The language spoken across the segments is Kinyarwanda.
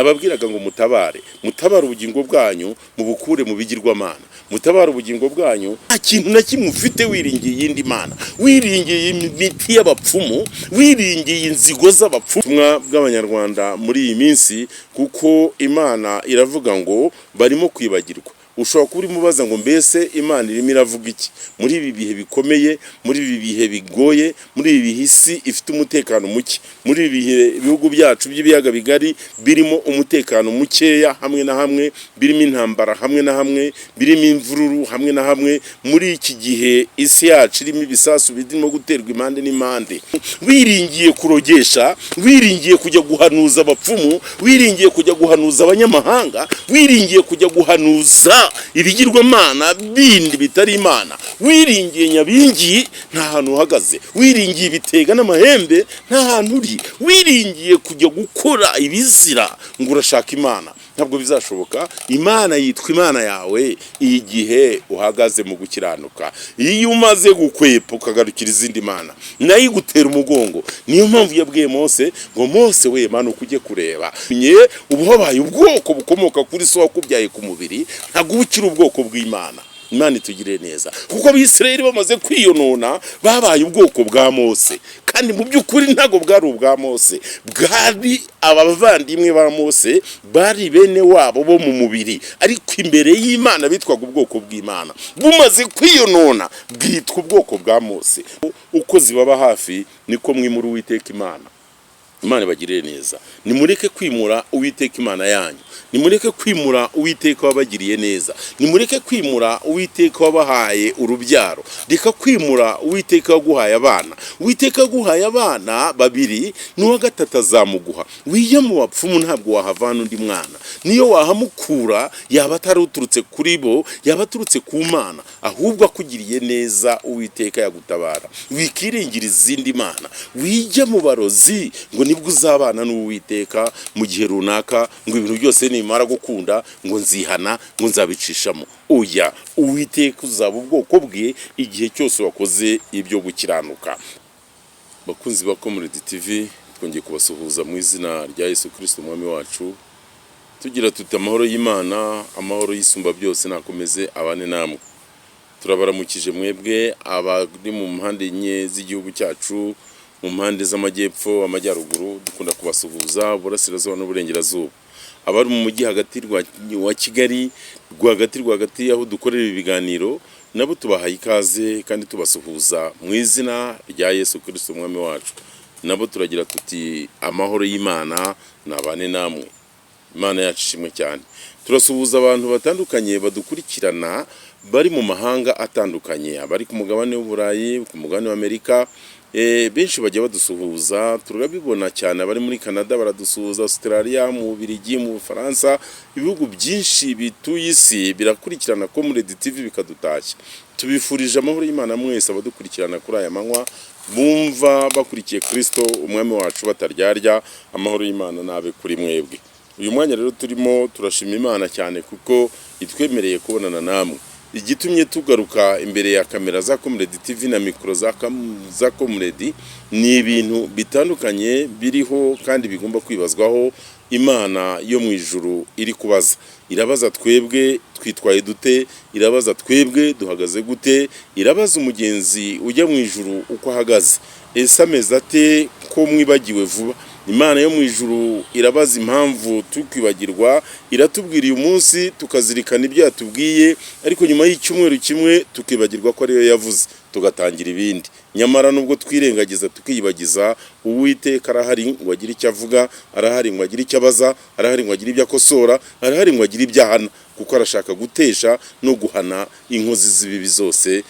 Nababwiraga ngo mutabare ubugingo bwanyu mubukure mu bigirwamana, mutabare ubugingo bwanyu nta kintu na kimwe ufite wiringiye iyindi mana, wiringiye imiti y'abapfumu, wiringiye inzigo z'abapfumu. Ubutumwa bw'abanyarwanda muri iyi minsi, kuko Imana iravuga ngo barimo kwibagirwa. Ushobora kuba urimo ubaza ngo mbese Imana irimo iravuga iki muri ibi bihe bikomeye, muri ibi bihe bigoye, muri ibi bihe isi ifite umutekano muke, muri ibi bihe ibihugu byacu by'ibiyaga bigari birimo umutekano mukeya hamwe na hamwe, birimo intambara hamwe na hamwe, birimo imvururu hamwe na hamwe. Muri iki gihe isi yacu irimo ibisasu birimo guterwa impande n'impande, wiringiye kurogesha, wiringiye kujya guhanuza abapfumu, wiringiye kujya guhanuza abanyamahanga, wiringiye kujya guhanuza ibigirwamana bindi bitari Imana, wiringiye nyabingi nta hantu uhagaze, wiringiye ibitega n'amahembe nta hantu uri, wiringiye kujya gukora ibizira ngo urashaka Imana. Ntabwo bizashoboka. Imana yitwa Imana yawe igihe uhagaze mu gukiranuka. Iyo umaze gukwepa ukagarukira izindi mana, nayo igutera umugongo. Niyo mpamvu yabwiye Mose ngo Mose we Mana ukujye kureba, ubu habaye ubwoko bukomoka kuri so wakubyaye ku mubiri, ntabwo ukiri ubwoko bw'Imana. Imana itugire neza, kuko Abisirayeli bamaze kwiyonona babaye ubwoko bwa Mose, kandi mu by'ukuri ntago bwari ubwa Mose, bwari abavandimwe ba Mose, bari bene wabo bo mu mubiri, ariko imbere y'Imana bitwaga ubwoko bw'Imana. Bumaze kwiyonona bwitwa ubwoko bwa Mose. Uko zibaba hafi niko mwimura Uwiteka Imana. Imana bagirire neza. Nimureke kwimura Uwiteka Imana yanyu, nimureke kwimura Uwiteka wabagiriye neza, nimureke kwimura Uwiteka wabahaye urubyaro, reka kwimura Uwiteka waguhaye abana. Uwiteka waguhaye abana babiri, n'uwa gatatu azamuguha. Wiya mu bapfumu ntabwo wahavana undi mwana, niyo wahamukura yaba atari uturutse kuri bo, yaba aturutse ku Mana, ahubwo akugiriye neza Uwiteka yagutabara. Wikiringira izindi mana, wijya mu barozi ngo nibwo uzabana n'Uwiteka mu gihe runaka, ngo ibintu byose nimara gukunda ngo nzihana, ngo nzabicishamo. Oya, Uwiteka uzaba ubwoko bwe igihe cyose wakoze ibyo gukiranuka. Bakunzi ba Comrade TV, twongeye kubasuhuza mu izina rya Yesu Kristo umwami wacu, tugira tuti amahoro y'Imana, amahoro y'isumba byose nakomeze abane namwe. Turabaramukije mwebwe abari mu mpande enye z'igihugu cyacu, mu mpande z'amajyepfo, amajyaruguru, dukunda kubasuhuza burasirazuba n'uburengerazuba. Abari mu mujyi hagati wa Kigali, rwagati aho dukorera ibiganiro, nabo tubahaye ikaze kandi tubasuhuza mu izina rya Yesu Kristo umwami wacu. Nabo turagira tuti amahoro y'Imana nabane namwe. Imana yacu ishimwe cyane. Turasuhuza abantu batandukanye badukurikirana bari mu mahanga atandukanye, abari ku mugabane w'Uburayi, ku mugabane w'Amerika. Benshi bajya badusuhuza, turabibona cyane. Abari muri Canada baradusuhuza, Australia, mu Bubiligi, mu Bufaransa, ibihugu byinshi bituye isi birakurikirana Comrade TV bikadutashya. Tubifurije amahoro y'Imana mwese abadukurikirana kuri aya manywa, bumva bakurikiye Kristo umwami wacu bataryarya. Amahoro y'Imana nabe kuri mwebwe. Uyu mwanya rero turimo turashima Imana cyane kuko itwemereye kubonana namwe. Igitumye tugaruka imbere ya kamera za Comrade TV na mikoro za Comrade ni ibintu bitandukanye biriho kandi bigomba kwibazwaho. Imana yo mu ijuru iri kubaza, irabaza twebwe twitwaye dute, irabaza twebwe duhagaze gute, irabaza umugenzi ujya mu ijuru uko ahagaze, ese ameze ate ko mwibagiwe vuba. Imana yo mu ijuru irabaza impamvu tukwibagirwa, iratubwira uyu munsi tukazirikana ibyo yatubwiye, ariko nyuma y'icyumweru kimwe tukibagirwa ko ariyo yavuze, tugatangira ibindi. Nyamara nubwo twirengagiza tukiyibagiza, Uwiteka arahari ngo agire icyo avuga, arahari ngo agire icyo abaza, arahari ngo agire ibyo akosora, arahari ngo agire ibyo ahana, kuko arashaka gutesha no guhana inkozi z'ibibi zose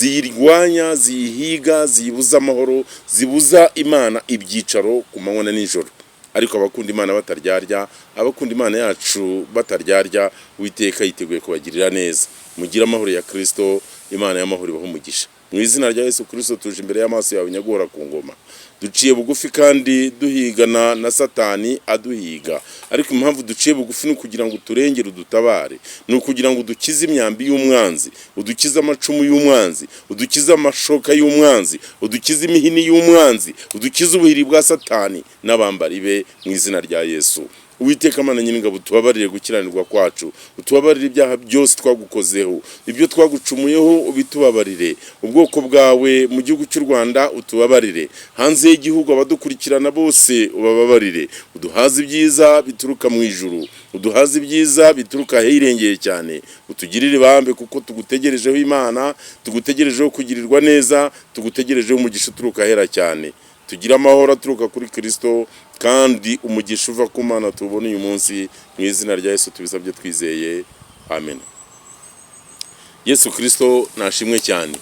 zirwanya, ziyihiga, ziyibuza amahoro, zibuza Imana ibyicaro ku manywa na nijoro. Ariko abakunda Imana bataryarya, abakunda Imana yacu bataryarya, Uwiteka yiteguye kubagirira neza. Mugira amahoro ya Kristo, Imana y'amahoro ibahe umugisha. Mu izina rya Yesu Kristo tuje imbere y'amaso yawe nyagora ku ngoma. Duciye bugufi kandi duhigana na Satani aduhiga, ariko impamvu duciye bugufi ni kugira ngo turengere udutabare, ni ukugira ngo dukize imyambi y'umwanzi, udukize amacumu y'umwanzi, udukize amashoka y'umwanzi, udukize imihini y'umwanzi, udukize ubuhiri bwa Satani n'abambari be mu izina rya Yesu. Uwiteka Mana nyir'ingabo utubabarire gukiranirwa kwacu, utubabarire ibyaha byose twagukozeho, ibyo twagucumuyeho ubitubabarire, ubwoko bwawe mu gihugu cy'u Rwanda utubabarire, hanze y'igihugu abadukurikirana bose ubababarire, uduhaze ibyiza bituruka mu ijuru, uduhaze ibyiza bituruka ahirengeye cyane, utugirire ibambe kuko tugutegerejeho Imana, tugutegerejeho kugirirwa neza, tugutegerejeho umugisha uturuka ahera cyane. Tugira amahoro aturuka kuri Kristo kandi umugisha uva ku Mana tubona uyu munsi, mu izina rya Yesu tubisabye twizeye, amen. Yesu Kristo nashimwe cyane.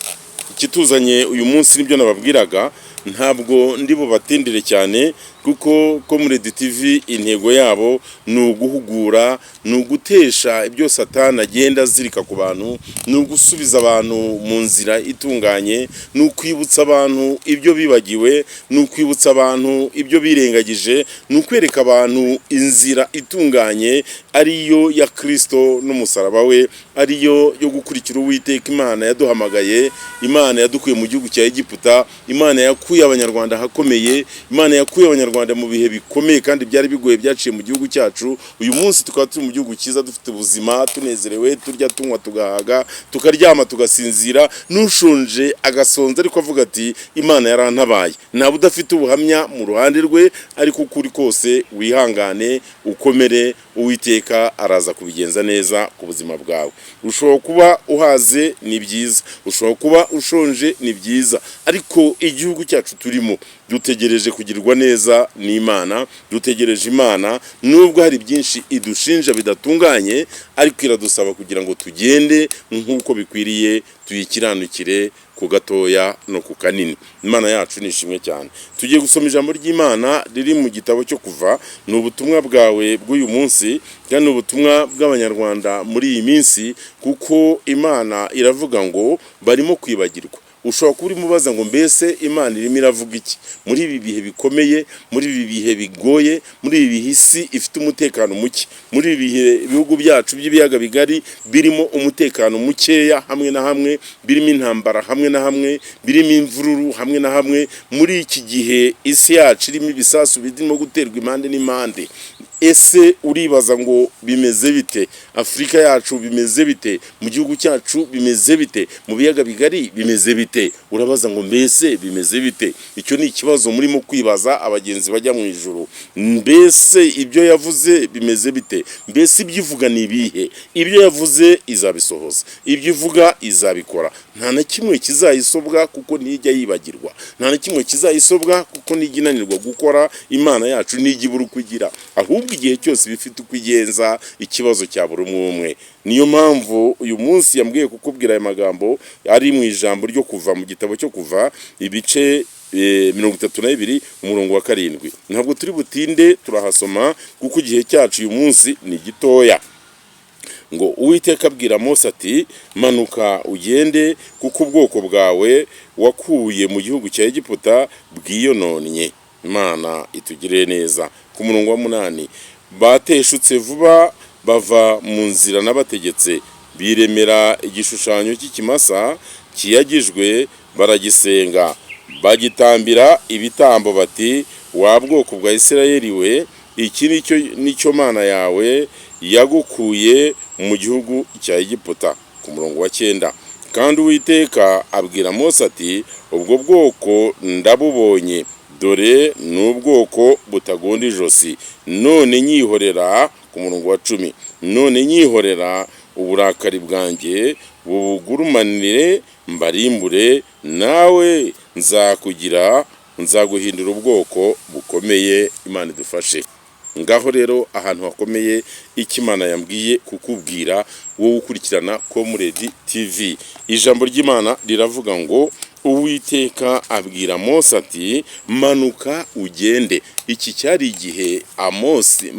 Ikituzanye uyu munsi nibyo nababwiraga, ntabwo ndi bubatindire cyane kuko Comrade TV intego yabo ni uguhugura, ni ugutesha ibyo Satani agenda azirika ku bantu, ni ugusubiza abantu mu nzira itunganye, ni ukwibutsa abantu ibyo bibagiwe, ni ukwibutsa abantu ibyo birengagije, ni ukwereka abantu inzira itunganye ariyo ya Kristo n'umusaraba we, ariyo yo gukurikira Uwiteka Imana yaduhamagaye, Imana yadukuye mu gihugu cya Egiputa, Imana yakuye abanyarwanda hakomeye, Imana yakuye abanyarwanda mu bihe bikomeye kandi byari bigoye byaciye mu gihugu cyacu. Uyu munsi tukaba turi mu gihugu cyiza, dufite ubuzima, tunezerewe, turya tunywa tugahaga, tukaryama tugasinzira, n'ushonje agasonza ariko avuga ati Imana yarantabaye. Nta budafite ubuhamya mu ruhande rwe, ariko ukuri kose wihangane ukomere, Uwiteka araza kubigenza neza ku buzima bwawe. Ushobora kuba uhaze ni byiza, ushobora kuba ushonje ni byiza, ariko igihugu cyacu turimo dutegereje kugirirwa neza n'Imana, dutegereje Imana nubwo hari byinshi idushinja bidatunganye, ariko iradusaba kugira ngo tugende nk'uko bikwiriye, tuyikiranukire ku gatoya no ku kanini. Imana yacu nishimwe cyane. Tugiye gusoma ijambo ry'Imana riri mu gitabo cyo Kuva. Ni ubutumwa bwawe bw'uyu munsi kandi ni ubutumwa bw'abanyarwanda muri iyi minsi, kuko Imana iravuga ngo barimo kwibagirwa. Ushobora kuba urimo ubaza ngo mbese Imana irimo iravuga iki muri ibi bihe bikomeye, muri ibi bihe bigoye, muri ibi bihe isi ifite umutekano muke, muri ibi bihe ibihugu byacu by'ibiyaga bigari birimo umutekano mukeya hamwe na hamwe, birimo intambara hamwe na hamwe, birimo imvururu hamwe na hamwe, muri iki gihe isi yacu irimo ibisasu birimo guterwa impande n'impande. Ese uribaza ngo bimeze bite? Afrika yacu bimeze bite? Mu gihugu cyacu bimeze bite? Mu biyaga bigari bimeze bite? Urabaza ngo mbese bimeze bite? Icyo ni ikibazo murimo kwibaza abagenzi bajya mu ijuru. Mbese ibyo yavuze bimeze bite? Mbese ibyo ivuga ni ibihe? Ibyo yavuze izabisohoza, ibyo ivuga izabikora. Nta na kimwe kizayisobwa kuko ntijya yibagirwa, nta na kimwe kizayisobwa kuko ntijya inanirwa gukora. Imana yacu ntijya ibura uko igira, ahubwo igihe cyose bifite uko igenza, ikibazo cya buri umwe. Niyo mpamvu uyu munsi yambwiye kukubwira aya magambo ari mu ijambo ryo Kuva, mu gitabo cyo Kuva ibice 32 umurongo wa 7. Ntabwo turi butinde turahasoma kuko igihe cyacu uyu munsi ni gitoya. Ngo Uwiteka abwira Mose ati manuka ugende kuko ubwoko bwawe wakuye mu gihugu cya Egiputa bwiyononnye. Imana itugirire neza. Ku murongo wa 8, bateshutse vuba bava mu nzira n'abategetse, biremera igishushanyo cy'ikimasa kiyagijwe, baragisenga, bagitambira ibitambo bati wa bwoko bwa Isirayeli we, iki nicyo Mana yawe yagukuye mu gihugu cya Egiputa. Ku murongo wa 9, kandi Uwiteka abwira Mose ati ubwo bwoko ndabubonye, dore n'ubwoko butagonda ijosi, none nyihorera. Ku murongo wa 10, none nyihorera uburakari bwanjye bugurumanire mbarimbure, nawe nzaguhindura ubwoko bukomeye. Imana idufashe. Ngaho rero ahantu hakomeye Imana yambwiye kukubwira wowe ukurikirana Comrade TV. Ijambo ry'Imana riravuga ngo Uwiteka abwira Mose ati manuka ugende. Iki cyari igihe Mose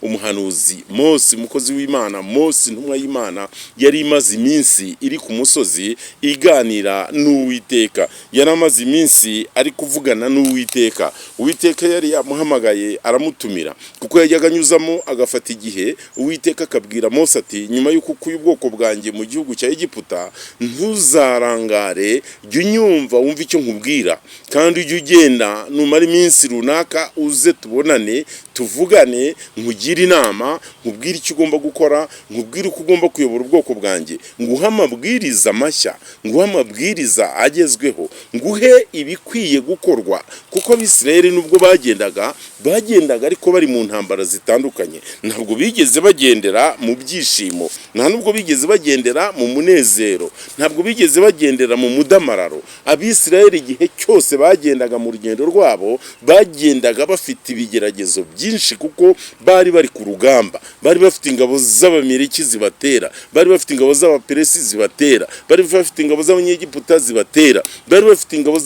umuhanuzi, Mose umukozi w'Imana, Mose intumwa y'Imana yari imaze iminsi iri ku musozi iganira n'Uwiteka, yari amaze iminsi ari kuvugana n'Uwiteka. Uwiteka yari yamuhamagaye aramutumira kuko yajyaga anyuzamo agafata igihe. Uwiteka akabwira Mose ati nyuma y'uko ukuye ubwoko bwanjye mu gihugu cya Egiputa, ntuzarangare ntutabare, jya unyumva wumva icyo nkubwira, kandi ujye ugenda numara iminsi runaka uze tubonane tuvugane, nkugire inama, nkubwire icyo ugomba gukora, nkubwire uko ugomba kuyobora ubwoko bwanjye, nguhe amabwiriza mashya, nguhe amabwiriza agezweho, nguhe ibikwiye gukorwa. Kuko Abisirayeli nubwo bagendaga ariko bari mu ntambara zitandukanye, ntabwo bigeze bagendera mu byishimo, nta nubwo bigeze bagendera mu munezero, ntabwo bigeze bagendera mu mudamararo. Abisirayeli igihe cyose bagendaga mu rugendo rwabo, bagendaga bafite ibigeragezo byinshi, kuko bari ku rugamba, bari bafite ingabo z'Abamaleki zibatera, bari bafite ingabo z'Abaperesi zibatera, bari bafite ingabo z'Abanyegiputa zibatera, bari bafite ingabo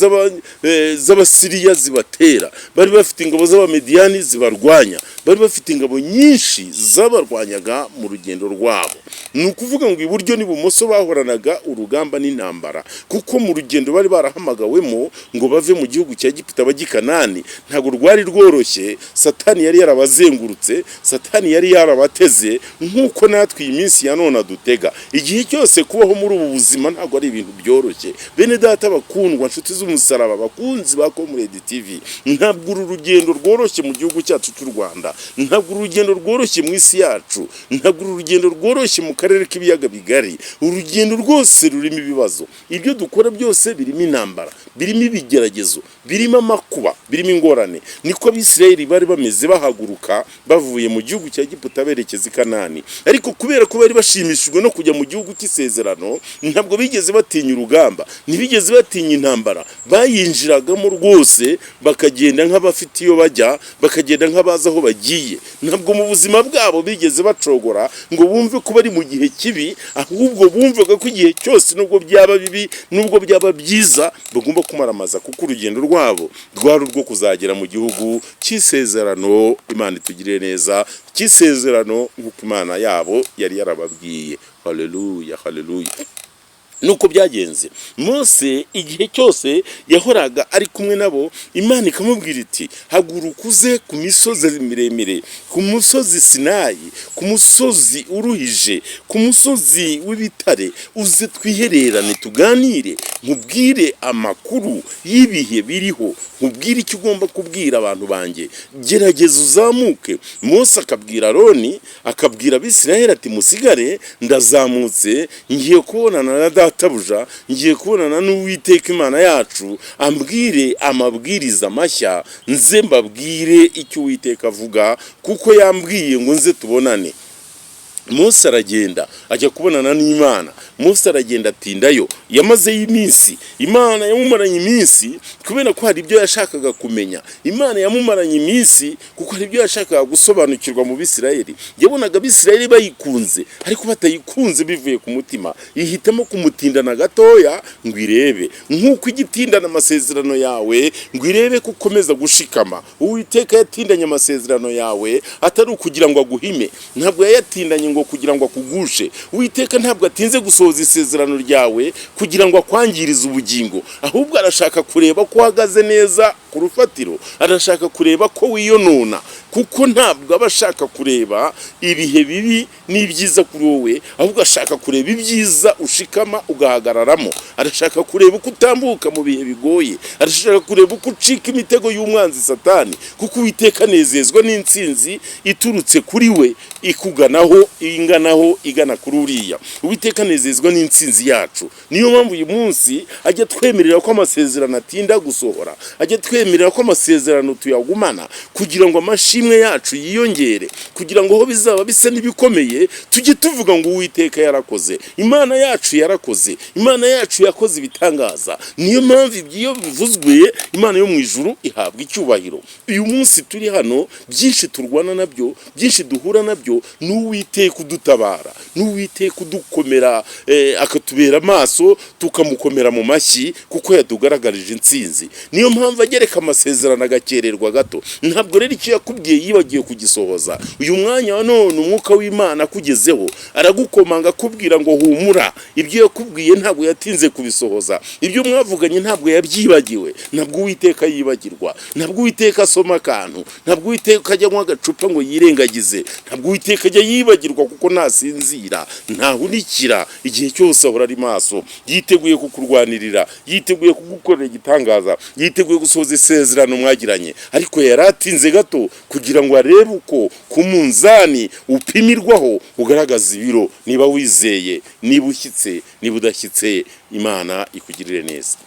z'Abasiriya zibatera, bari bafite ingabo z'Abamediyani zibarwanya, bari bafite ingabo nyinshi zabarwanyaga mu rugendo rwabo. Ni ukuvuga ngo iburyo n'ibumoso bahoranaga urugamba n'intambara, kuko mu rugendo bari barahamagawemo ngo bave mu gihugu cya Egiputa bajya i Kanani, ntabwo rwari rworoshye. Satani yari yarabazengurutse, Satani yari yarabateze, nk'uko natwe iyi minsi ya none adutega. Igihe cyose kubaho muri ubu buzima ntabwo ari ibintu byoroshye. Bene data bakundwa, nshuti z'umusaraba, bakunzi ba Comrade TV, ntabwo uru rugendo rworoshye mu gihugu cyacu cy'u Rwanda, ntabwo uru rugendo rworoshye mu isi yacu, ntabwo uru rugendo rworoshye mu karere k'ibiyaga bigari. Urugendo rwose rurimo ibibazo, ibyo dukora byose birimo intambara, birimo ibigeragezo, birimo amakuba, birimo ingorane. Niko Abisirayeli bari bameze bahaguruka bavuye mu gihugu cya Egiputa berekeza i Kanani, ariko kubera ko bari bashimishijwe no kujya mu gihugu cy'isezerano, ntabwo bigeze batinya urugamba, ntibigeze batinya intambara. Bayinjiragamo rwose, bakagenda nk'abafite iyo bajya, bakagenda nk'abazi aho bagiye. Ntabwo mu buzima bwabo bigeze bacogora ngo bumve ko bari mu gihe kibi, ahubwo bumvaga ko igihe cyose nubwo byaba bibi, nubwo byaba byiza, bagomba kumaramaza, kuko urugendo rwabo rwari urwo kuzagera mu gihugu cy'isezerano. Imana itugirire neza, cy'isezerano nk'uko Imana yabo yari yarababwiye. Haleluya, haleluya. Nuko byagenze. Mose igihe cyose yahoraga ari kumwe nabo, Imana ikamubwira iti haguruka uze ku misozi miremire, ku musozi Sinayi, ku musozi uruhije, ku musozi w'ibitare, uze twihererane tuganire, nkubwire amakuru y'ibihe biriho, nkubwire icyo ugomba kubwira abantu banjye, gerageza uzamuke. Mose akabwira Aroni, akabwira Abisirayeli ati musigare, ndazamutse, ngiye kubonana na databuja, ngiye kubonana n'Uwiteka Imana yacu, ambwire amabwiriza mashya, nze mbabwire icyo Uwiteka avuga, kuko yambwiye ngo nze tubonane. Mose aragenda ajya kubonana n'Imana. Mose aragenda atindayo, yamazeyo iminsi. Imana yamumaranye iminsi kubera ko hari ibyo yashakaga kumenya. Imana yamumaranye iminsi kuko hari ibyo yashakaga gusobanukirwa mu Bisirayeli. Yabonaga Abisirayeli bayikunze, ariko batayikunze bivuye ku mutima. Ihitamo kumutindana gatoya ngo irebe, nk'uko igitindana amasezerano yawe ngo irebe ko ukomeza gushikama. Uwiteka yatindanye amasezerano yawe atari ukugira ngo aguhime, ntabwo yayatindanye ngo kugira ngo akugushe. Uwiteka ntabwo atinze gusohoza isezerano ryawe kugira ngo akwangirize ubugingo, ahubwo arashaka kureba ko uhagaze neza ku rufatiro, arashaka kureba ko wiyonona, kuko ntabwo aba ashaka kureba ibihe bibi n'ibyiza kuri wowe, ahubwo ashaka kureba ibyiza ushikama ugahagararamo. Arashaka kureba uko utambuka mu bihe bigoye, arashaka kureba uko ucika imitego y'umwanzi Satani, kuko Uwiteka anezezwa n'intsinzi iturutse kuri we ikuganaho, igana kuri uriya. Uwiteka anezezwa n'intsinzi yacu. Niyo mpamvu uyu munsi ajya twemerera ko amasezerano atinda gusohora, ajya twemerera ko amasezerano tuyagumana, kugira ngo amashimwe yacu yiyongere, kugira ngo aho bizaba bisa n'ibikomeye tujye tuvuga ngo Uwiteka yarakoze, Imana yacu yarakoze, Imana yacu yakoze ibitangaza. Niyo mpamvu ibyo bivuzwe, Imana yo mu ijuru ihabwa icyubahiro. Uyu munsi turi hano, byinshi turwana nabyo, byinshi duhura nabyo, n'Uwiteka udutabara, n'Uwiteka udukomera, akatubera amaso, tukamukomera mu mashyi, kuko yatugaragarije intsinzi. Niyo mpamvu agereka uwiteka amasezerano agakererwa gato. Ntabwo rero icyo yakubwiye yibagiwe kugisohoza. Uyu mwanya wa none umwuka w'Imana akugezeho aragukomanga akubwira ngo humura, ibyo yakubwiye ntabwo yatinze kubisohoza, ibyo mwavuganye ntabwo yabyibagiwe. Ntabwo uwiteka yibagirwa, ntabwo uwiteka asoma akantu, ntabwo uwiteka ajya anywa agacupa ngo yirengagize, ntabwo uwiteka ajya yibagirwa kuko ntasinzira, ntahunikira. Igihe cyose ahora ari maso, yiteguye kukurwanirira, yiteguye kugukorera igitangaza, yiteguye gusohoza isezerano mwagiranye. Ariko yaratinze gato kugira ngo arebe uko ku munzani upimirwaho ugaragaza ibiro, niba wizeye, niba ushyitse, niba udashyitse. Imana ikugirire neza.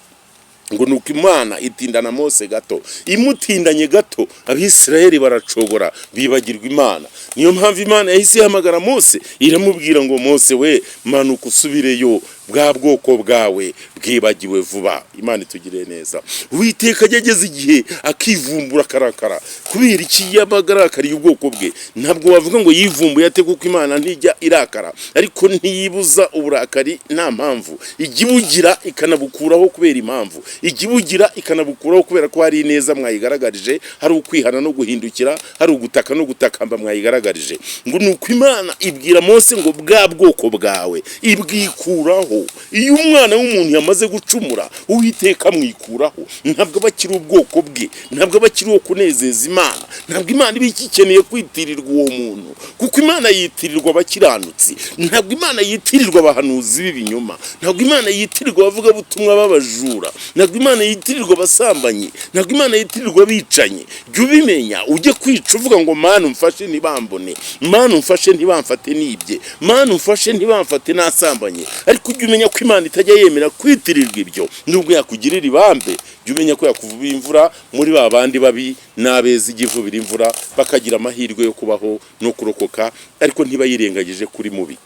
Ngo nuko Imana itindana Mose gato, imutindanye gato Abisirayeli baracogora bibagirwa Imana. Niyo mpamvu Imana yahise ihamagara Mose iramubwira ngo Mose we, manuka usubireyo, bwa bwoko bwawe bwibagiwe vuba. Imana itugire neza. Uwiteka ageze igihe akivumbura karakara. Kubera iki yabagaragariye ubwoko bwe? Ntabwo wavuga ngo yivumbuye ate, kuko Imana ntijya irakara, ariko ntiyibuza uburakari nta mpamvu. Igibugira ikanabukuraho kubera impamvu, igibugira ikanabukuraho kubera ko hari neza mwayigaragarije, hari ukwihana no guhindukira, hari ugutaka no gutakamba mwayigaragarije. Ngo nuko Imana ibwira Mose ngo bwa bwoko bwawe ibwikuraho. Iyo umwana w'umuntu yamaze gucumura, Uwiteka amwikuraho. Ntabwo bakiri ubwoko bwe, ntabwo bakiri uwo kunezeza Imana, ntabwo Imana iba ikeneye kwitirirwa uwo muntu, kuko Imana yitirirwa abakiranutsi. Ntabwo Imana yitirirwa abahanuzi b'ibinyoma, ntabwo Imana yitirirwa abavuga butumwa b'abajura, ntabwo Imana yitirirwa abasambanyi, ntabwo Imana yitirirwa abicanyi. Jya ubimenya, ujye kwica uvuga ngo Mana umfashe ntibambone, Mana umfashe ntibamfate nibye, Mana umfashe ntibamfate nasambanye. Ariko ujye umenya ko Imana itajya yemera kwitirirwa ibyo. Nubwo yakugirira ibambe, jya umenya ko yakuvubira imvura muri ba bandi babi n'abeza igivubira imvura, bakagira amahirwe yo kubaho no kurokoka, ariko ntibayirengagije kuri mubi.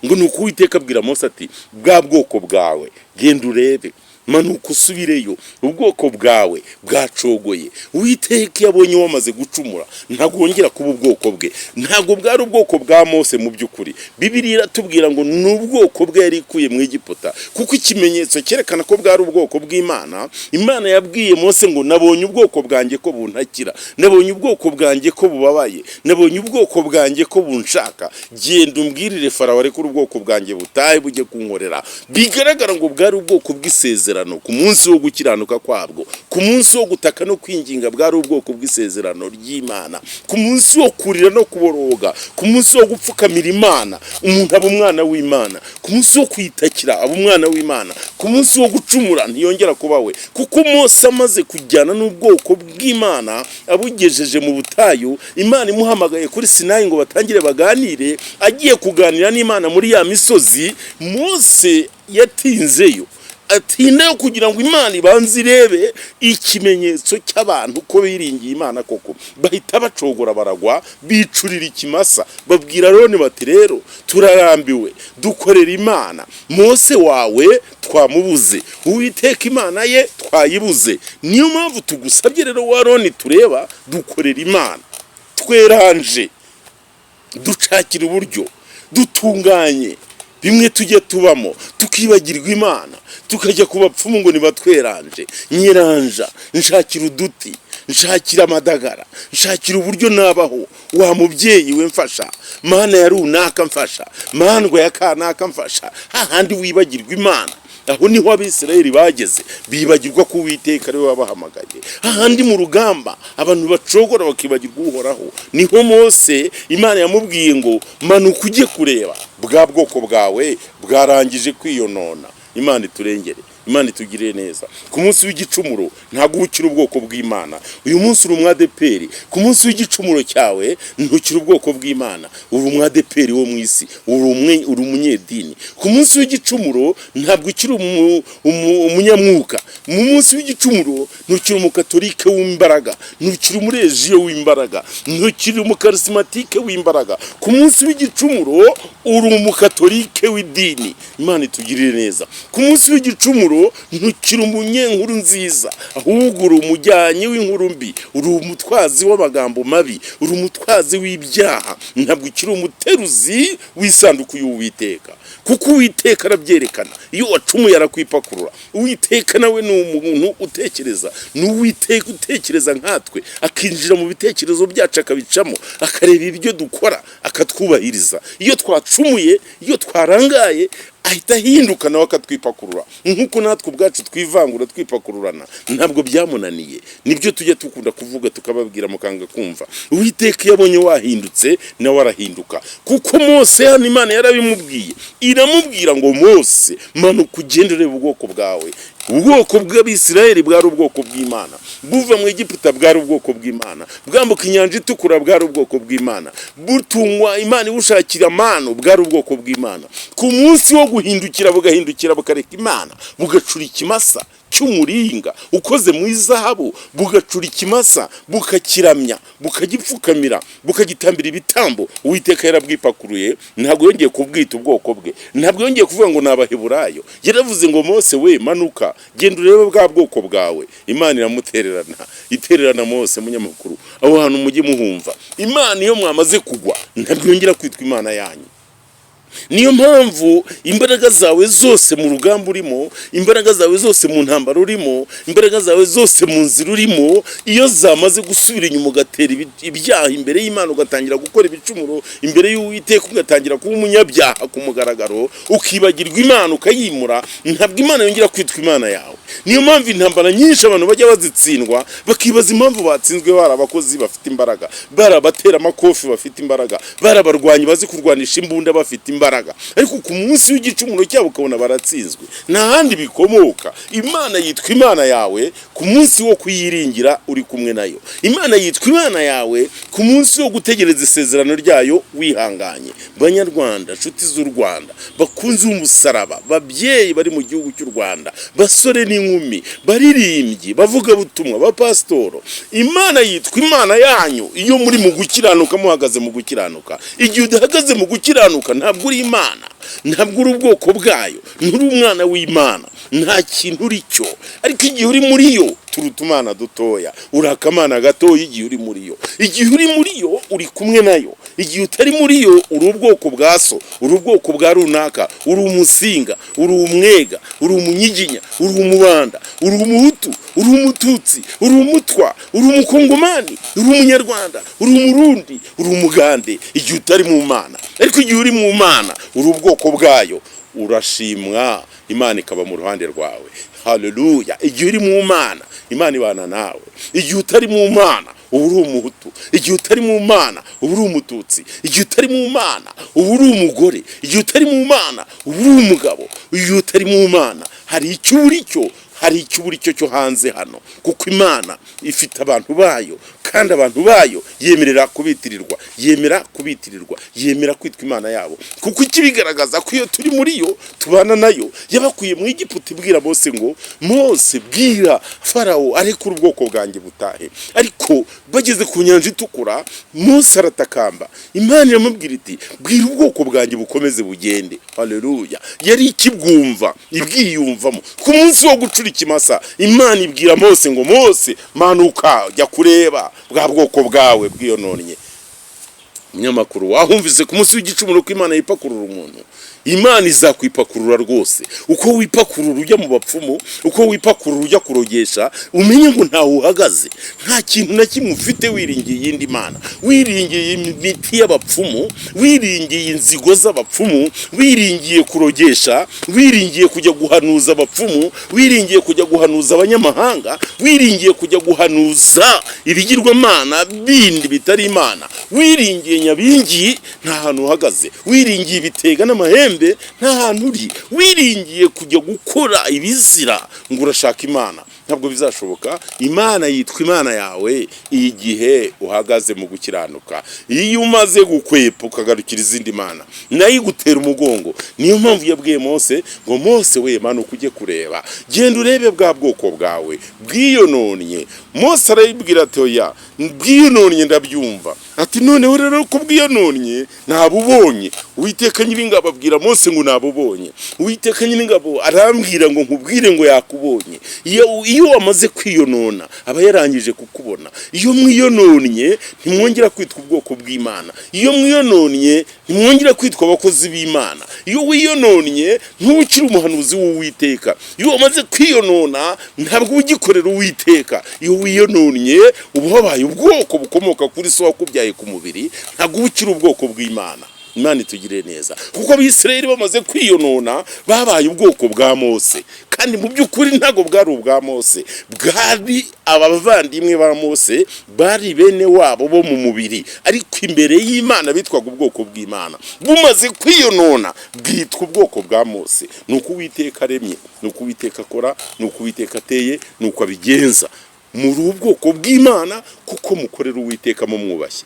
Ngo nuko Uwiteka abwira Mose ati bwa bwoko bwawe genda urebe, manuka usubireyo, ubwoko bwawe bwacogoye. Uwiteka yabonye wamaze gucumura, ntabwo wongera kuba ubwoko bwe. Ntabwo bwari ubwoko bwa Mose mu by'ukuri. Bibiliya iratubwira ngo ni ubwoko bwe yari ikuye mu Egiputa, kuko ikimenyetso cyerekana ko bwari ubwoko bw'Imana. Imana yabwiye Mose ngo nabonye ubwoko bwanjye ko buntakira, nabonye ubwoko bwanjye ko bubabaye, nabonye ubwoko bwanjye ko bunshaka. Genda umbwirire Farawo arekure ubwoko bwanjye butahe bujye kunkorera. Bigaragara ngo bwari ubwoko bw'isezerano. Ku munsi wo gukiranuka kwabwo, ku munsi wo gutaka no kwinginga, bwari ubwoko bw'isezerano ry'Imana. Ku munsi wo kurira no kuboroga, ku munsi wo gupfukamira Imana umuntu aba umwana w'Imana, ku munsi wo kwitakira aba umwana w'Imana, ku munsi wo gucumura ntiyongera kuba we. Kuko Mose amaze kujyana n'ubwoko bw'Imana abugejeje mu butayu, Imana imuhamagaye kuri Sinayi ngo batangire baganire. Agiye kuganira n'Imana muri ya misozi, Mose yatinzeyo, atindayo kugira ngo Imana ibanze irebe ikimenyetso cy'abantu ko biringiye Imana koko. Bahita bacogora baragwa, bicurira ikimasa, babwira Aroni bati rero turarambiwe, dukorera Imana. Mose wawe twamubuze, Uwiteka Imana ye twayibuze. Niyo mpamvu tugusabye rero wa Aroni tureba, dukorera Imana, tweranje, ducakira uburyo, dutunganye bimwe tujye tubamo, tukibagirwa Imana, tukajya ku bapfumu ngo nibatweranje. Nyiranja nshakira uduti, nshakira amadagara, nshakira uburyo nabaho. Wa mubyeyi we mfasha, Mana ya runaka mfasha, Mandwa ya kanaka mfasha. Hahandi wibagirwa Imana, aho niho Abisirayeli bageze, bibagirwa ko Uwiteka ari we wabahamagaye. Hahandi mu rugamba abantu bacogora bakibagirwa Uhoraho, niho Mose Imana yamubwiye ngo manuka ujye kureba, bwa bwoko bwawe bwarangije kwiyonona. Imana iturengere, Imana itugirire neza. Ku munsi w'igicumuro ntabwo ukiri ubwoko bw'Imana. Uyu munsi uri umwadeperi. Ku munsi w'igicumuro cyawe ntukiri ubwoko bw'Imana, uri umwadeperi wo mu isi, uri umunyedini. Ku munsi w'igicumuro ntabwo ukiri umunyamwuka. Mu munsi w'igicumuro ntukiri umukatolike w'imbaraga, ntukiri umurejiyo w'imbaraga, ntukiri umukarismatike w'imbaraga. Ku munsi w'igicumuro uri umukatolike w'idini. Imana itugirire neza. Ku munsi w'igicumuro gicumuro ntukiri umunyenkuru nziza, ahubwo uri umujyanyi w'inkuru mbi, uri umutwazi w'amagambo mabi, uri umutwazi w'ibyaha, ntabwo ukiri umuteruzi w'isanduku y'Uwiteka, kuko Uwiteka arabyerekana. Iyo wacumuye arakwipakurura. Uwiteka nawe ni umuntu utekereza, ni Uwiteka utekereza nkatwe, akinjira mu bitekerezo byacu akabicamo, akareba ibyo dukora akatwubahiriza. Iyo twacumuye, iyo twarangaye, ahita ahinduka nawe akatwipakurura, nk'uko natwe ubwacu twivangura twipakururana. Ntabwo byamunaniye, nibyo tujya tukunda kuvuga tukababwira mukanga kumva. Uwiteka yabonye wahindutse nawe arahinduka, kuko Mose hano Imana yarabimubwiye, iramubwira ngo Mose manuka ugende urebe ubwoko bwawe. Ubwoko bw'Abisirayeli bwari ubwoko bw'Imana, buva mu Egiputa bwari ubwoko bw'Imana, bwambuka inyanja itukura bwari ubwoko bw'Imana, butungwa Imana ibushakira amano bwari ubwoko bw'Imana. Ku munsi wo guhindukira bugahindukira bukareka Imana, bugacura ikimasa cy'umuringa ukoze mu izahabu, bugacura ikimasa bukakiramya, bukagipfukamira, bukagitambira ibitambo. Uwiteka yarabwipakuruye, ntabwo yongeye kubwita ubwoko bwe, ntabwo yongeye kuvuga ngo n'Abaheburayo. Yaravuze ngo Mose we manuka genda urebe bwa bwoko bwawe. Imana iramutererana, itererana Mose munyamakuru, aho hantu mujye muhumva. Imana iyo mwamaze kugwa ntabwo yongera kwitwa Imana yanyu. Niyo mpamvu imbaraga zawe zose mu rugamba urimo, imbaraga zawe zose mu ntambara urimo, imbaraga zawe zose mu nzira urimo, iyo zamaze gusubira inyuma ugatera ibyaha imbere y'Imana, ugatangira gukora ibicumuro imbere y'Uwiteka, ugatangira kuba umunyabyaha ku mugaragaro, ukibagirwa Imana ukayimura, ntabwo Imana yongera kwitwa Imana yawe. Niyo mpamvu intambara nyinshi abantu bajya bazitsindwa bakibaza impamvu batsinzwe. Bari abakozi bafite imbaraga, bari abatera amakofi bafite imbaraga, bari abarwanyi bazi kurwanisha imbunda bafite imbaraga, ariko ku munsi w'igicumuro cyabo ukabona baratsinzwe. Nta handi bikomoka. Imana yitwa Imana yawe ku munsi wo kuyiringira uri kumwe nayo. Imana yitwa Imana yawe ku munsi wo gutegereza isezerano ryayo wihanganye. Banyarwanda, nshuti z'u Rwanda, bakunze umusaraba, babyeyi bari mu gihugu cy'u Rwanda, basore n'inkumi, baririmbyi, bavuga butumwa, bapasitoro, Imana yitwa Imana yanyu iyo muri mu gukiranuka, muhagaze mu gukiranuka. Igihe udahagaze mu gukiranuka ntabwo uri Imana, ntabwo uri ubwoko bwayo, nturi umwana w'Imana, nta kintu uri cyo. Ariko igihe uri muri yo turuta umwana dutoya, uri akamana gatoya. Igihe uri muri yo, igihe uri muri yo uri kumwe nayo. Igihe utari muri yo uri ubwoko bwa so, uri ubwoko bwa runaka, uri umusinga, uri umwega, uri umunyiginya, uri umubanda, uri umuhutu, uri umututsi, uri umutwa, uri umukongomani, uri umunyarwanda, uri umurundi, uri umugande. Igihe utari mu Mana, ariko igihe uri mu Mana uri ubwoko bwayo, urashimwa, Imana ikaba mu ruhande rwawe. Haleluya. Igihe uri mu Mana, Imana ibana nawe. Igihe utari mu Mana uba uri umuhutu, igihe utari mu Mana uba uri umututsi, igihe utari mu Mana uba uri umugore, igihe utari mu Mana uba uri umugabo. Igihe utari mu Mana hari icyo uri cyo, hari icyo uri cyo hanze hano, kuko Imana ifite abantu bayo, kandi abantu bayo yemerera kubitirirwa, yemera kwitwa Imana yabo. Kuko ikibigaragaza ko iyo turi muri yo tubana nayo. Yabakuye mu Egiputa ibwira Mose ngo Mose bwira Farawo arekura ubwoko bwanjye butahe. Ariko bageze ku nyanja itukura, Mose aratakamba, Imana iramubwira iti bwira ubwoko bwanjye bukomeze bugende. Haleluya. Yari ikibwumva, ibwiyumvamo. Ku munsi wo gucura ikimasa, Imana ibwira Mose ngo Mose manuka jya kureba bwa bwoko bwawe bwiyononnye. Munyamakuru, wahumvise ku munsi w'igicumuro ko Imana yipakurura umuntu? Imana izakwipakurura rwose. Uko wipakurura ujya mu bapfumu, uko wipakurura ujya kurogesha, umenye ngo ntawe uhagaze, nta kintu na kimwe ufite wiringiye iyindi Mana, wiringiye imiti y'abapfumu, wiringiye inzigo z'abapfumu, wiringiye kurogesha, wiringiye kujya guhanuza abapfumu, wiringiye kujya guhanuza abanyamahanga, wiringiye kujya guhanuza ibigirwamana bindi bitari Imana, wiringiye nyabingi, nta hantu uhagaze, wiringiye ibitega n'amahembe, nta hantu uri, wiringiye kujya gukora ibizira ngo urashaka Imana. Ntabwo bizashoboka. Imana yitwa Imana yawe igihe uhagaze mu gukiranuka. Iyo umaze gukwepa ukagarukira izindi Mana, nayo igutera umugongo. Niyo mpamvu yabwiye Mose ngo Mose we manuka ujye kureba, genda urebe bwa bwoko bwawe bwiyononnye. Mose arayibwira ati oya, bwiyononnye ndabyumva. Ati noneho rero ko bwiyononnye ntabubonye, Uwiteka nyir'ingabo abwira Mose ngo nabubonye. Uwiteka nyir'ingabo arambwira ngo nkubwire ngo yakubonye. Iyo wamaze kwiyonona aba yarangije kukubona. Iyo mwiyononnye ntimwongera kwitwa ubwoko bw'Imana. Iyo mwiyononnye ntimwongera kwitwa abakozi b'Imana. Iyo wiyononnye ntubukire umuhanuzi w'Uwiteka. Iyo wamaze kwiyonona ntabwo ugikorera Uwiteka. Iyo wiyononnye uba wabaye ubwoko bukomoka kuri so wakubyaye ku mubiri, ntabwo ubukire ubwoko bw'Imana. Imana itugire neza, kuko Abisirayeli bamaze kwiyonona babaye ubwoko bwa Mose, kandi mu by'ukuri ntago bwari ubwa Mose, bwari abavandimwe ba Mose, bari bene wabo bo mu mubiri, ariko imbere y'Imana bitwaga ubwoko bw'Imana. Bumaze kwiyonona bwitwa ubwoko bwa Mose. Nuko Uwiteka aremye, nuko Uwiteka akora, nuko Uwiteka ateye, nuko abigenza. Muri ubwoko bw'Imana kuko mukorera Uwiteka mu mwubashye.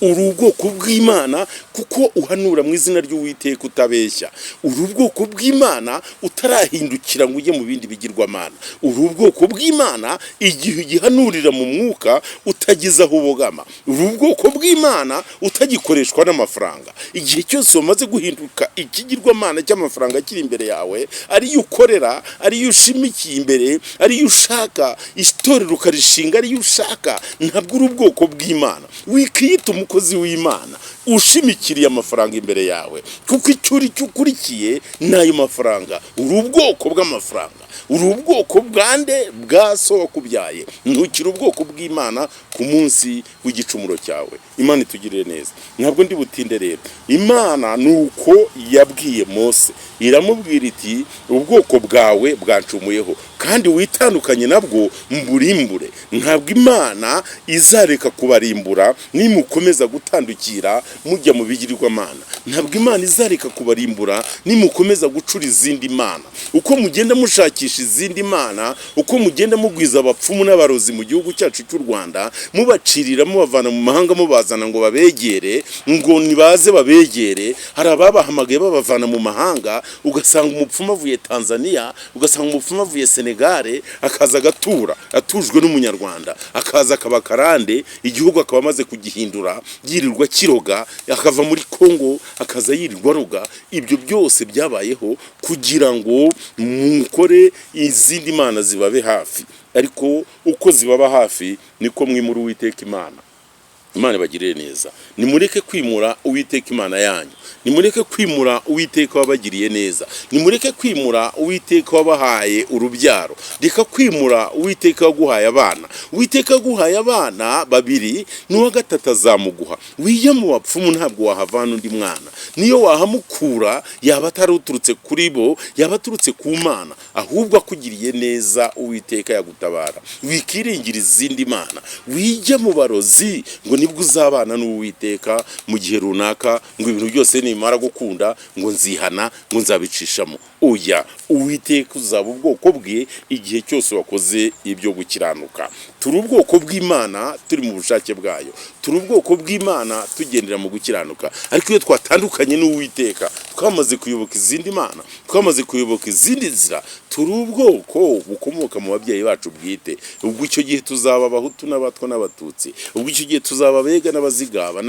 Uri ubwoko bw'Imana kuko uhanura mu izina ry'Uwiteka utabeshya. Uri ubwoko bw'Imana utarahindukira ngo ujye mu bindi bigirwamana. Uri ubwoko bw'Imana igihe ugihanurira mu mwuka utagize aho ubogama. Uri ubwoko bw'Imana utagikoreshwa n'amafaranga. Igihe cyose wamaze guhinduka ikigirwamana cy'amafaranga kiri imbere yawe, ariyo ukorera, ariyo ushimikiye imbere, ariyo ushaka, itorero ukarishinga ariyo ushaka, ntabwo uri ubwoko bw'Imana. Wikiyita umukozi w'Imana ushimikiriye amafaranga imbere yawe, kuko icyo ukurikiye n'ayo mafaranga. Uri ubwoko bw'amafaranga. Uri ubwoko bwande bwa so wakubyaye. Ntukiri ubwoko bw'Imana ku munsi w'igicumuro cyawe. Imana itugirire neza. Ntabwo ndi butinde rero. Imana nuko yabwiye Mose, iramubwira iti ubwoko bwawe bwancumuyeho, kandi witandukanye nabwo mburimbure. Ntabwo Imana izareka kubarimbura nimukomeza gutandukira mujya mu bigirwamana. Ntabwo Imana izareka kubarimbura nimukomeza gucura izindi mana. Uko mugenda mushakisha izindi mana, uko mugenda mugwiza abapfumu n'abarozi mu gihugu cyacu cy'u Rwanda, mubacirira mubavana mu mahanga mubazana ngo babegere, ngo nibaze babegere. Hari ababahamagaye babavana mu mahanga, ugasanga umupfumu avuye Tanzania, ugasanga umupfumu avuye Senegal, akaza agatura atujwe n'umunyarwanda, akaza akaba karande, igihugu akaba amaze kugihindura, yirirwa kiroga, akava muri Kongo akaza yirirwa aroga. Ibyo byose byabayeho kugira ngo mukore izindi mana zibabe hafi, ariko uko zibaba hafi niko mwimura Uwiteka Imana. Imana bagirire neza. Nimureke kwimura Uwiteka Imana yanyu. Nimureke kwimura Uwiteka wabagiriye neza. Nimureke kwimura Uwiteka wabahaye urubyaro. Reka kwimura Uwiteka waguhaye abana. Uwiteka waguhaye abana babiri, n'uwa gatatu azamuguha. Wiya mu bapfumu ntabwo wahavana undi mwana. Niyo wahamukura yaba ataruturutse kuri bo, yaba aturutse ku Mana, ahubwo akugiriye neza Uwiteka yagutabara. Wikiringira izindi mana. Wijya mu barozi ngo nibwo uzabana n'Uwiteka mu gihe runaka, ngo ibintu byose nimara gukunda ngo nzihana, ngo nzabicishamo. Oya, Uwiteka uzaba ubwoko bwe igihe cyose wakoze ibyo gukiranuka. Turi ubwoko bw'Imana turi mu bushake bwayo. Turi ubwoko bw'Imana tugendera mu gukiranuka. Ariko iyo twatandukanye n'Uwiteka, twamaze kuyoboka izindi mana, twamaze kuyoboka izindi nzira, turi ubwoko bukomoka mu babyeyi bacu bwite. Ubwo icyo gihe tuzaba Abahutu n'Abatwa n'Abatutsi. Ubwo icyo gihe tuzaba Abega n'Abazigaba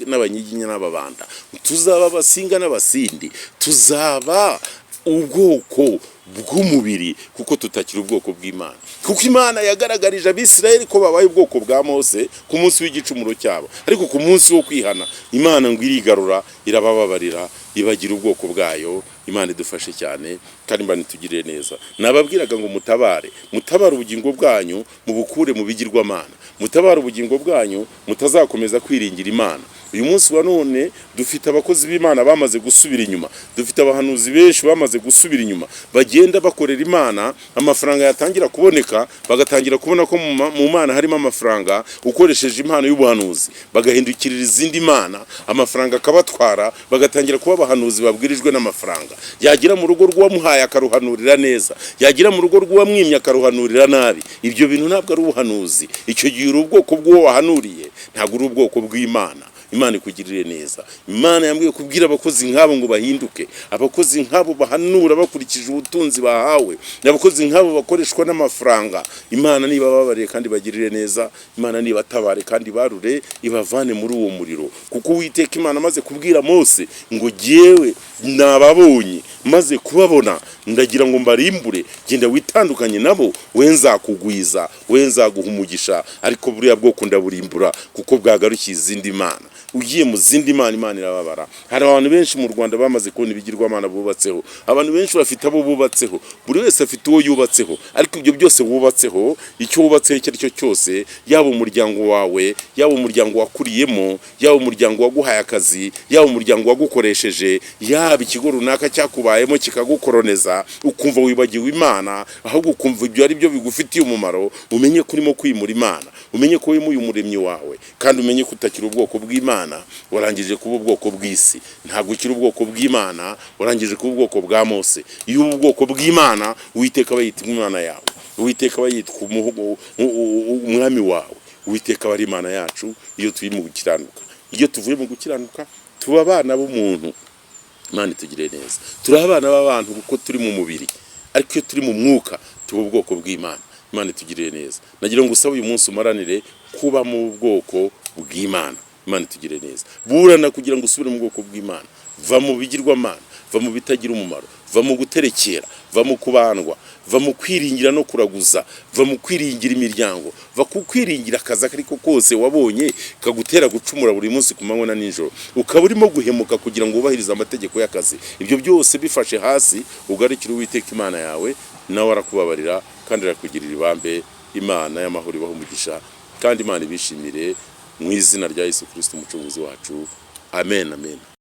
n'Abanyiginya n'Ababanda. Tuzaba Abasinga n'Abasindi. Tuzaba ubwoko bw'umubiri, kuko tutakira ubwoko bw'Imana. Kuko Imana yagaragarije Abisirayeli ko babaye ubwoko bwa Mose ku munsi w'igicumuro cyabo, ariko ku munsi wo kwihana Imana ngo irigarura, irabababarira, ibagira ubwoko bwayo. Imana idufashe cyane kandi Imana itugirire neza. Nababwiraga ngo mutabare ubugingo bwanyu mubukure mu bigirwamana. Mutabare ubugingo bwanyu mutazakomeza kwiringira Imana. Uyu munsi wa none dufite abakozi b'Imana bamaze gusubira inyuma. Dufite abahanuzi benshi bamaze gusubira inyuma, bagenda bakorera Imana, amafaranga yatangira kuboneka, bagatangira kubona ko mu Mana harimo amafaranga. Ukoresheje impano y'ubuhanuzi bagahindukirira izindi mana, amafaranga akabatwara, bagatangira kuba abahanuzi babwirijwe n'amafaranga. Yagira mu rugo rw'uwamuhaye akaruhanurira neza, yagira mu rugo rw'uwamwimye akaruhanurira nabi. Ibyo bintu ntabwo ari ubuhanuzi. Icyo gihe uri ubwoko bw'uwo wahanuriye, ntabwo uri ubwoko bw'Imana. Imana ikugirire neza. Imana yambwiye kubwira abakozi nk'abo ngo bahinduke, abakozi nk'abo bahanura bakurikije ubutunzi bahawe, abakozi nk'abo bakoreshwa n'amafaranga. Imana niba babariye kandi bagirire neza, Imana niba tabare kandi barure ibavane muri uwo muriro, kuko Uwiteka Imana amaze kubwira Mose ngo jyewe nababonye maze kubabona ndagira ngo mbarimbure, genda witandukanye nabo, we nzakugwiza, we nzaguha umugisha, ariko buriya bwoko ndaburimbura kuko bwagarukiye izindi mana. Ugiye mu zindi mana, Imana irababara. Hari abantu benshi mu Rwanda bamaze kubona ibigirwamana bubatseho, abantu benshi bafite abo bubatseho, buri wese afite uwo yubatseho, ariko ibyo byose wubatseho, icyo wubatseho icyo ari cyo cyose, yaba umuryango wawe, yaba umuryango wakuriyemo, yaba umuryango waguhaye akazi, yaba umuryango wagukoresheje, yaba ikigo runaka cyakubayemo kikagukoroneza, ukumva wibagiwe Imana, ahubwo ukumva ibyo ari byo bigufitiye umumaro, umenye ko urimo kwimura Imana, umenye ko wimuye umuremyi wawe, kandi umenye ko utakiri ubwoko bw'Imana, warangije kuba ubwoko bw'isi. Ntabwo ukiri ubwoko bw'Imana, warangije kuba ubwoko bwa Mose. Iyo uba ubwoko bw'Imana, Uwiteka aba yitwa Imana yawe, Uwiteka aba yitwa umwami wawe, Uwiteka aba ari Imana yacu. Iyo turi mu gukiranuka, iyo tuvuye mu gukiranuka, tuba abana b'umuntu. Imana itugire neza. Turi abana b'abantu kuko turi mu mubiri, ariko iyo turi mu mwuka tuba ubwoko bw'Imana. Imana itugire neza. Nagira ngo usabe uyu munsi umaranire kuba mu bwoko bw'Imana. Imana itugire neza. Burana kugira ngo usubire mu bwoko bw'Imana. Va mu bigirwamana, va mu bitagira umumaro, va mu guterekera, va mu kubandwa, va mu kwiringira no kuraguza, va mu kwiringira imiryango, va ku kwiringira akazi ariko kose wabonye kagutera gucumura buri munsi ku manywa na nijoro, ukaba urimo guhemuka kugira ngo wubahirize amategeko y'akazi. Ibyo byose bifashe hasi, ugarukira Uwiteka Imana yawe, nawe arakubabarira kandi arakugirira ibambe. Imana y'amahoro ibahe umugisha, kandi Imana ibishimire mu izina rya Yesu Kristo umucunguzi wacu. Amen, amen.